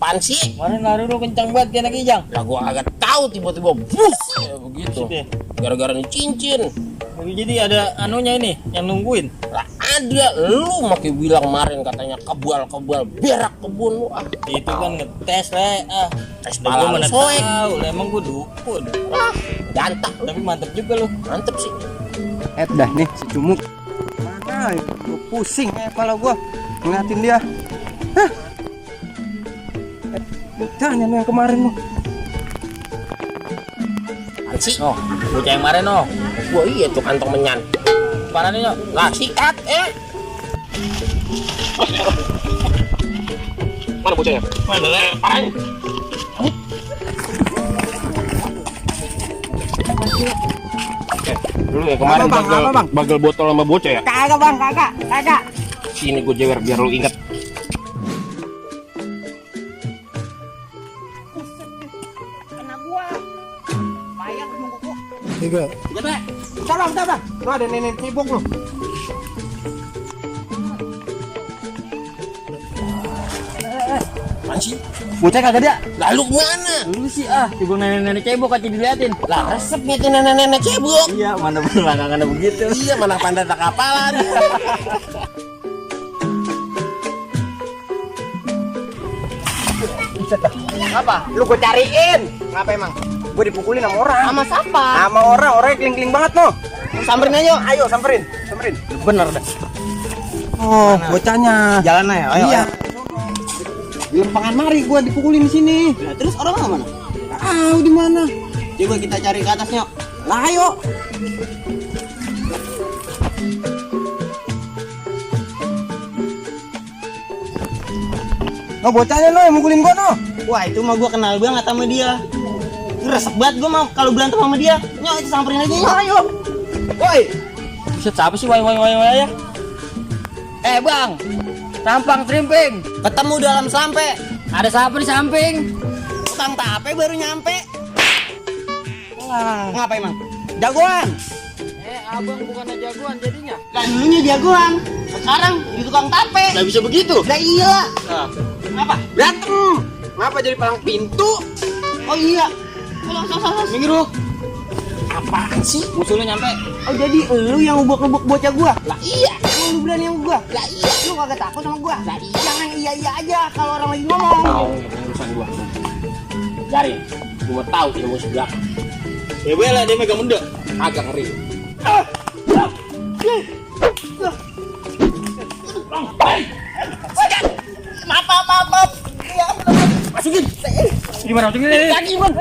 apaan sih? Kemarin lari lu kencang banget kayak anak Ijang. Lah gua kagak tahu tiba-tiba bus kayak begitu. Maksudnya? Gara-gara nih cincin. Jadi ada anunya ini yang nungguin. Lah ada lu makin bilang kemarin katanya kebal berak kebun lu. Ah, Itu kan ngetes le. tes Gue pala mana lu soek. tahu, lah emang gue dukun. Ah, jantak lu. Tapi mantep juga lu. Mantep sih. Dah nih si Cumuk. Mana? Gua pusing kepala gua ngeliatin dia. Hah? Bocahnya nih yang kemarin lu. Apaan sih? Oh, bocah yang kemarin oh. Gua iya tuh kantong menyan. Mana nih, Nyok? Lah sikat Mana bocahnya? Mana le? Dulu ya kemarin Apa, Bang? Apa, Bang? bagel botol sama bocah ya. Kagak bang, kagak. Sini gue jewer biar lu inget. Kena gua. Bayang nunggu gua. Tiga. Bentar bang. Lu ada nenek cebok lu. Apaan sih? Bocah kagak dia. Lalu mana? Lu sih coba nenek-nenek cebok aja diliatin. Lah resepnya tuh nenek-nenek cebok. Iya, mana belakangan begitu. Iya mana pandai tak kapalan. Apa? Lu gua cariin. Ngapa emang? Gua dipukulin sama orang. Sama siapa? Sama orang, orangnya keling-keling banget no. Samperin aja. Ayo samperin. Bener dah. Oh, bocahnya. Jalan aja, ayo. Iya. Di lempangan mari gua dipukulin di sini. Nah, terus orang mana? Tahu di mana? Coba kita cari ke atasnya. Lah ayo. Oh, bocahnya no yang mukulin gua no. Wah, itu mah gua kenal banget sama dia. Resep banget gua mah kalau berantem sama dia. Nyok, itu samperin aja, Nyok. Ayo. Woi, Buset, siapa sih wai ya? Bang. Tampang trimping. Ketemu dalam sampe. Ada siapa di samping? utang tape baru nyampe. Wah. Ngapa emang? Jagoan. Abang bukannya jagoan jadinya. Lah dulunya jagoan. Sekarang di tukang tape. Gak bisa begitu. Lah iya. Nah, Ngapa? Berantem. Ngapa jadi palang pintu? Oh iya. minggir lu. Apaan sih? Musuhnya nyampe. Oh jadi lu yang ubek-ubek bocah gua? Lah iya. Emang lu berani sama gua? Lah iya. Lu kagak takut sama gua? Lah iya. Jangan iya-iya aja kalau orang lagi ngomong. Tahu urusan gua. Cari. Gua mau tahu ilmu sebelah. Ya boleh dia megang benda. Agak ngeri. Maaf. Iya, Masukin. Gimana masukin ini? Kaki, Bang.